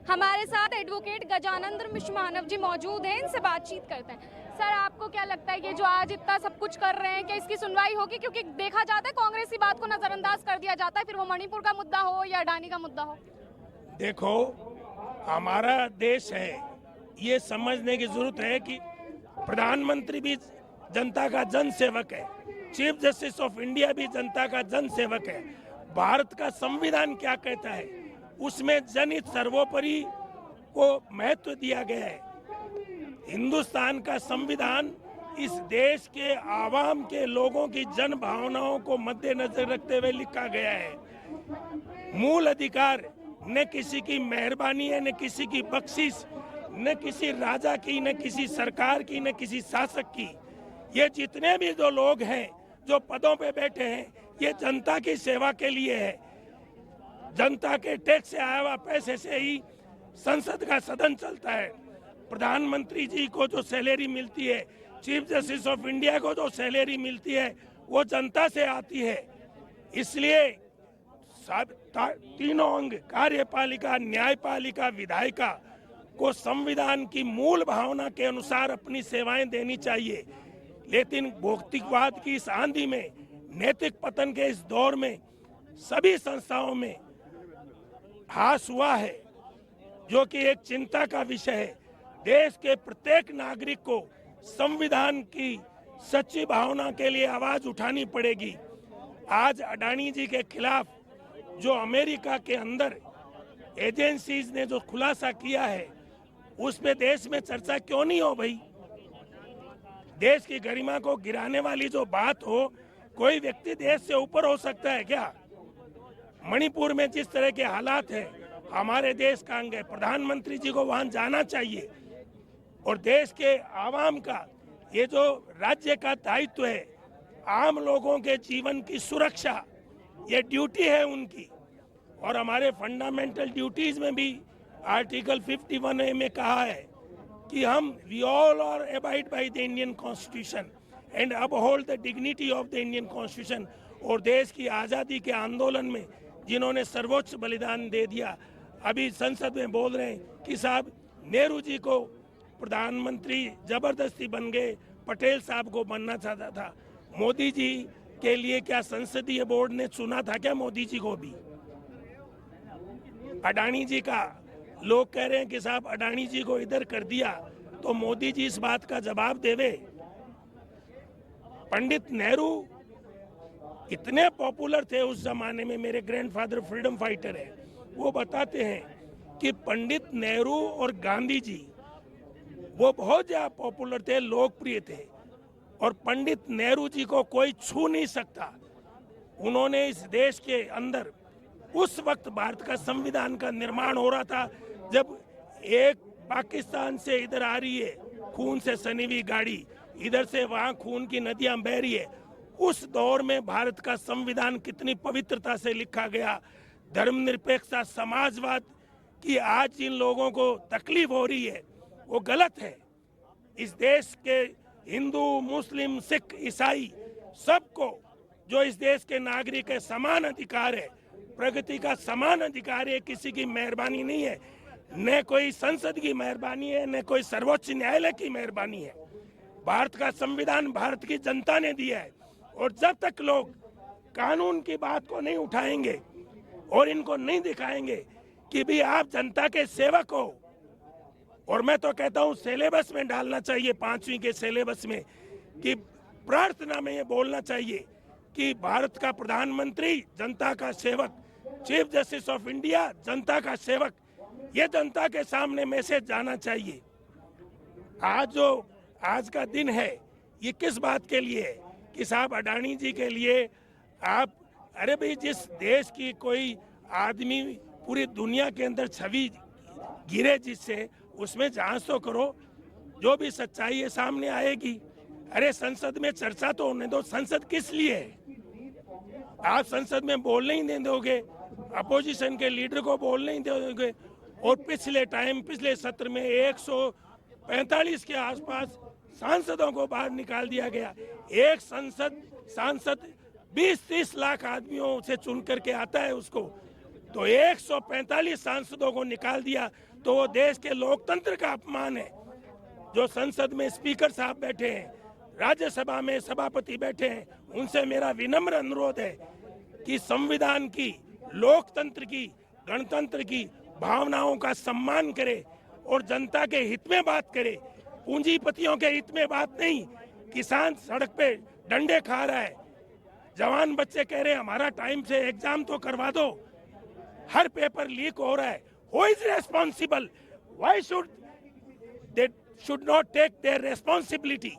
हमारे साथ एडवोकेट गजानंद मिश्र मानव जी मौजूद हैं, इनसे बातचीत करते हैं। सर, आपको क्या लगता है कि जो आज इतना सब कुछ कर रहे हैं, कि इसकी सुनवाई होगी? क्योंकि देखा जाता है कांग्रेस की बात को नजरअंदाज कर दिया जाता है, फिर वो मणिपुर का मुद्दा हो या अडानी का मुद्दा हो। देखो, हमारा देश है, ये समझने की जरूरत है कि प्रधानमंत्री भी जनता का जन सेवक है, चीफ जस्टिस ऑफ इंडिया भी जनता का जन सेवक है। भारत का संविधान क्या कहता है, उसमें जनहित सर्वोपरि को महत्व दिया गया है। हिंदुस्तान का संविधान इस देश के आवाम के लोगों की जन भावनाओं को मद्देनजर रखते हुए लिखा गया है। मूल अधिकार न किसी की मेहरबानी है, न किसी की बख्शिश, न किसी राजा की, न किसी सरकार की, न किसी शासक की। ये जितने भी जो लोग हैं जो पदों पे बैठे हैं, ये जनता की सेवा के लिए है। जनता के टैक्स से आया हुआ पैसे से ही संसद का सदन चलता है। प्रधानमंत्री जी को जो सैलरी मिलती है, चीफ जस्टिस ऑफ इंडिया को जो सैलरी मिलती है, वो जनता से आती है। इसलिए तीनों अंग, कार्यपालिका, न्यायपालिका, विधायिका को संविधान की मूल भावना के अनुसार अपनी सेवाएं देनी चाहिए। लेकिन भौतिकवाद की इस आंधी में, नैतिक पतन के इस दौर में सभी संस्थाओं में ह्रास हुआ है, जो कि एक चिंता का विषय है। देश के प्रत्येक नागरिक को संविधान की सच्ची भावना के लिए आवाज उठानी पड़ेगी। आज अडानी जी के खिलाफ जो अमेरिका के अंदर एजेंसीज ने जो खुलासा किया है, उस पे देश में चर्चा क्यों नहीं हो भाई? देश की गरिमा को गिराने वाली जो बात हो, कोई व्यक्ति देश से ऊपर हो सकता है क्या? मणिपुर में जिस तरह के हालात हैं, हमारे देश का अंग है, प्रधानमंत्री जी को वहां जाना चाहिए और देश के आवाम का ये जो राज्य का दायित्व है, आम लोगों के जीवन की सुरक्षा, ये ड्यूटी है उनकी। और हमारे फंडामेंटल ड्यूटीज में भी आर्टिकल 51A में कहा है कि हम we all are abide by the Indian constitution and uphold the dignity of the Indian constitution. और देश की आज़ादी के आंदोलन में जिन्होंने सर्वोच्च बलिदान दे दिया, अभी संसद में बोल रहे हैं कि साहब नेहरू जी को प्रधानमंत्री जबरदस्ती बन गए, पटेल साहब को बनना चाहता था। मोदी जी के लिए क्या संसदीय बोर्ड ने चुना था क्या मोदी जी को भी? अडानी जी का लोग कह रहे हैं कि साहब अडानी जी को इधर कर दिया, तो मोदी जी इस बात का जवाब देवे। पंडित नेहरू इतने पॉपुलर थे उस जमाने में, मेरे ग्रैंडफादर फ्रीडम फाइटर है, वो बताते हैं कि पंडित नेहरू और गांधी जी वो बहुत ज्यादा पॉपुलर थे, लोकप्रिय थे, और पंडित नेहरू जी को कोई छू नहीं सकता। उन्होंने इस देश के अंदर उस वक्त भारत का संविधान का निर्माण हो रहा था, जब एक पाकिस्तान से इधर आ रही है खून से सनी हुई गाड़ी, इधर से वहां खून की नदियां बह रही है। उस दौर में भारत का संविधान कितनी पवित्रता से लिखा गया, धर्मनिरपेक्षता, समाजवाद की आज जिन लोगों को तकलीफ हो रही है वो गलत है। इस देश के हिंदू, मुस्लिम, सिख, ईसाई सबको जो इस देश के नागरिक है समान अधिकार है, प्रगति का समान अधिकार है। किसी की मेहरबानी नहीं है, न कोई संसद की मेहरबानी है, न कोई सर्वोच्च न्यायालय की मेहरबानी है। भारत का संविधान भारत की जनता ने दिया है, और जब तक लोग कानून की बात को नहीं उठाएंगे और इनको नहीं दिखाएंगे कि भी आप जनता के सेवक हो, और मैं तो कहता हूं सिलेबस में डालना चाहिए, 5वीं के सिलेबस में, कि प्रार्थना में ये बोलना चाहिए कि भारत का प्रधानमंत्री जनता का सेवक, चीफ जस्टिस ऑफ इंडिया जनता का सेवक, ये जनता के सामने मैसेज जाना चाहिए। आज का दिन है, ये किस बात के लिए है कि साहब अडानी जी के लिए आप, अरे भाई, जिस देश की कोई आदमी पूरी दुनिया के अंदर छवि गिरे जिससे, उसमें जांच तो करो, जो भी सच्चाई है सामने आएगी। अरे संसद में चर्चा तो होने दो, संसद किस लिए है? आप संसद में बोलने ही नहीं दोगे, अपोजिशन के लीडर को बोलने ही दोगे। और पिछले सत्र में 145 के आसपास सांसदों को बाहर निकाल दिया गया। एक सांसद 20-30 लाख आदमियों से चुन करके आता है उसको, तो 145 सांसदों को निकाल दिया। तो वो देश के लोकतंत्र का अपमान है। जो संसद में स्पीकर साहब बैठे हैं, राज्यसभा में सभापति बैठे हैं, उनसे मेरा विनम्र अनुरोध है कि संविधान की, लोकतंत्र की, गणतंत्र की भावनाओं का सम्मान करे और जनता के हित में बात करे, पूंजीपतियों के हित में बात नहीं। किसान सड़क पे डंडे खा रहा है, जवान बच्चे कह रहे हैं हमारा टाइम से एग्जाम तो करवा दो, हर पेपर लीक हो रहा है। Who is responsible? Why should they should not take their responsibility?